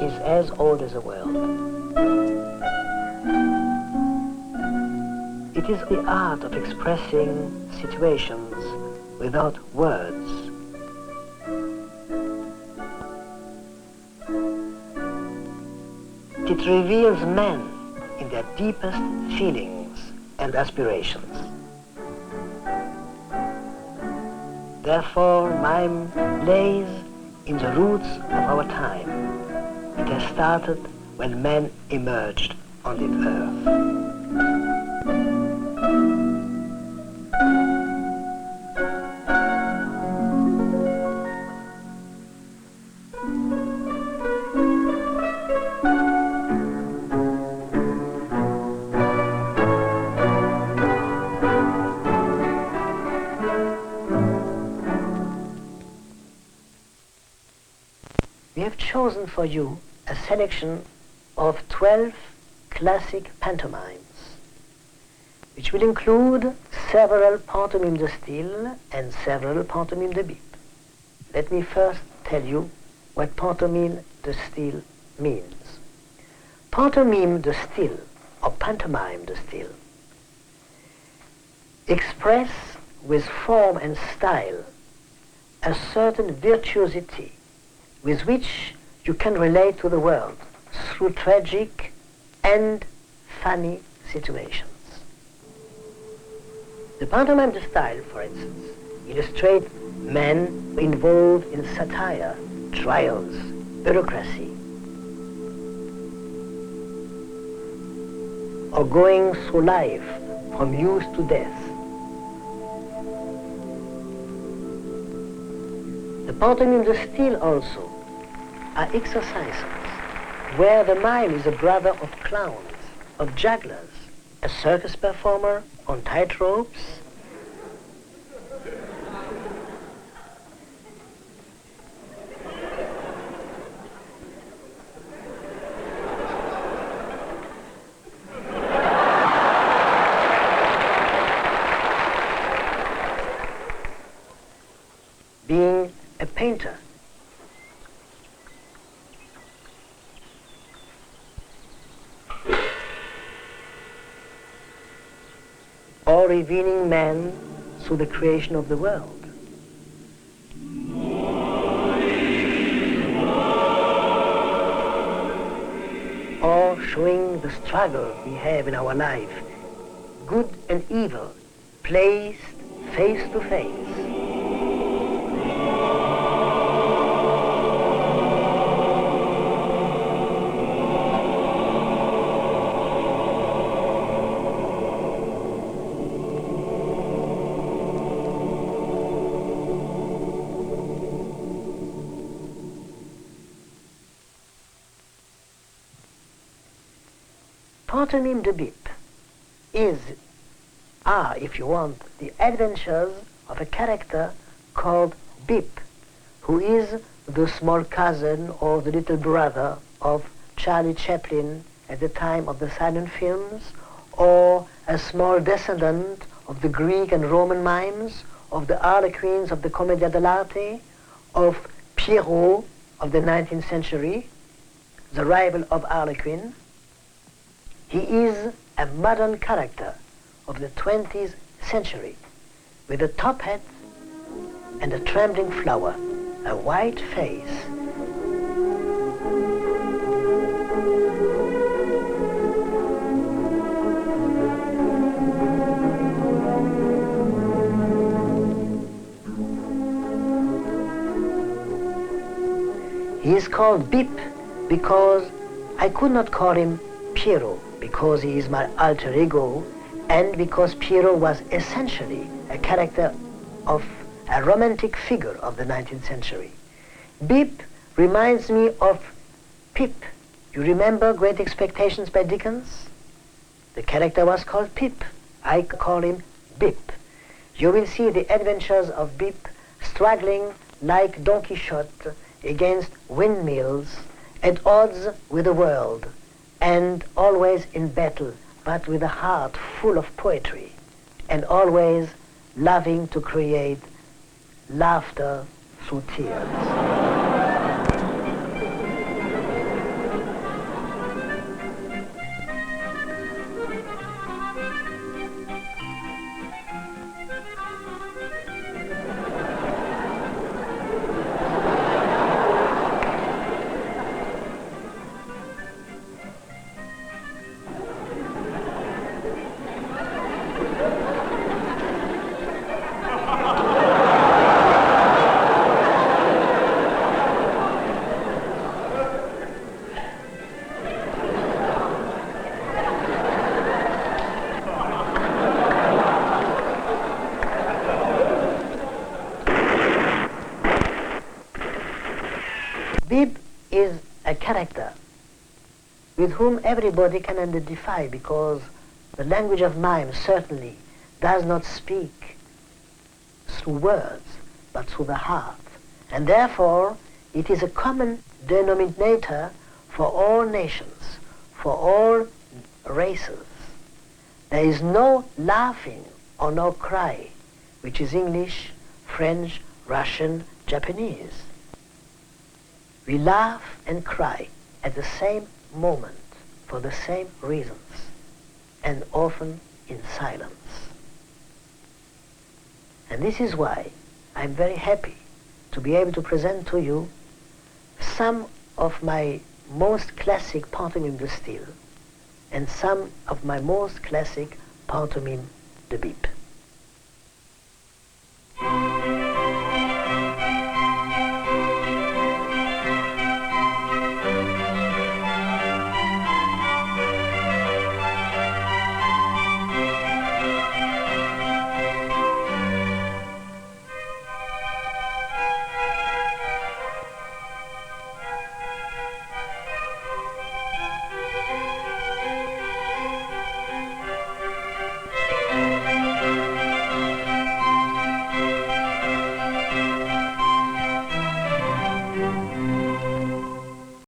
is as old as the world. It is the art of expressing situations without words. It reveals men in their deepest feelings and aspirations. Therefore, mime lays in the roots of our time. It has started when men emerged on the earth. We have chosen for you a selection of 12 classic pantomimes, which will include several pantomimes de style and several pantomimes de bip. Let me first tell you what pantomime de style means. Pantomime de style, or pantomime de style, express with form and style a certain virtuosity with which you can relate to the world through tragic and funny situations. The pantomime de style, for instance, illustrates men involved in satire, trials, bureaucracy, or going through life from youth to death. The pantomime de style also are exercises where the mime is a brother of clowns, of jugglers, a circus performer on tight ropes, being a painter, or revealing man through the creation of the world. Or showing the struggle we have in our life, good and evil, placed face to face. Pantomime de bip are, if you want, the adventures of a character called Bip, who is the small cousin or the little brother of Charlie Chaplin at the time of the silent films, or a small descendant of the Greek and Roman mimes, of the harlequins of the Commedia dell'arte, of Pierrot of the 19th century, the rival of Harlequin. He is a modern character of the 20th century with a top hat and a trembling flower, a white face. He is called Bip because I could not call him Pierrot, because he is my alter ego, and because Pierrot was essentially a character of a romantic figure of the 19th century. Bip reminds me of Pip. You remember Great Expectations by Dickens? The character was called Pip. I call him Bip. You will see the adventures of Bip struggling like Don Quixote against windmills, at odds with the world, and always in battle, but with a heart full of poetry, and always loving to create laughter through tears. a character with whom everybody can identify, because the language of mime certainly does not speak through words, but through the heart. And therefore, it is a common denominator for all nations, for all races. There is no laughing or no cry, which is English, French, Russian, Japanese. We laugh and cry at the same moment for the same reasons, and often in silence. And this is why I'm very happy to be able to present to you some of my most classic pantomime de style and some of my most classic pantomime de bip.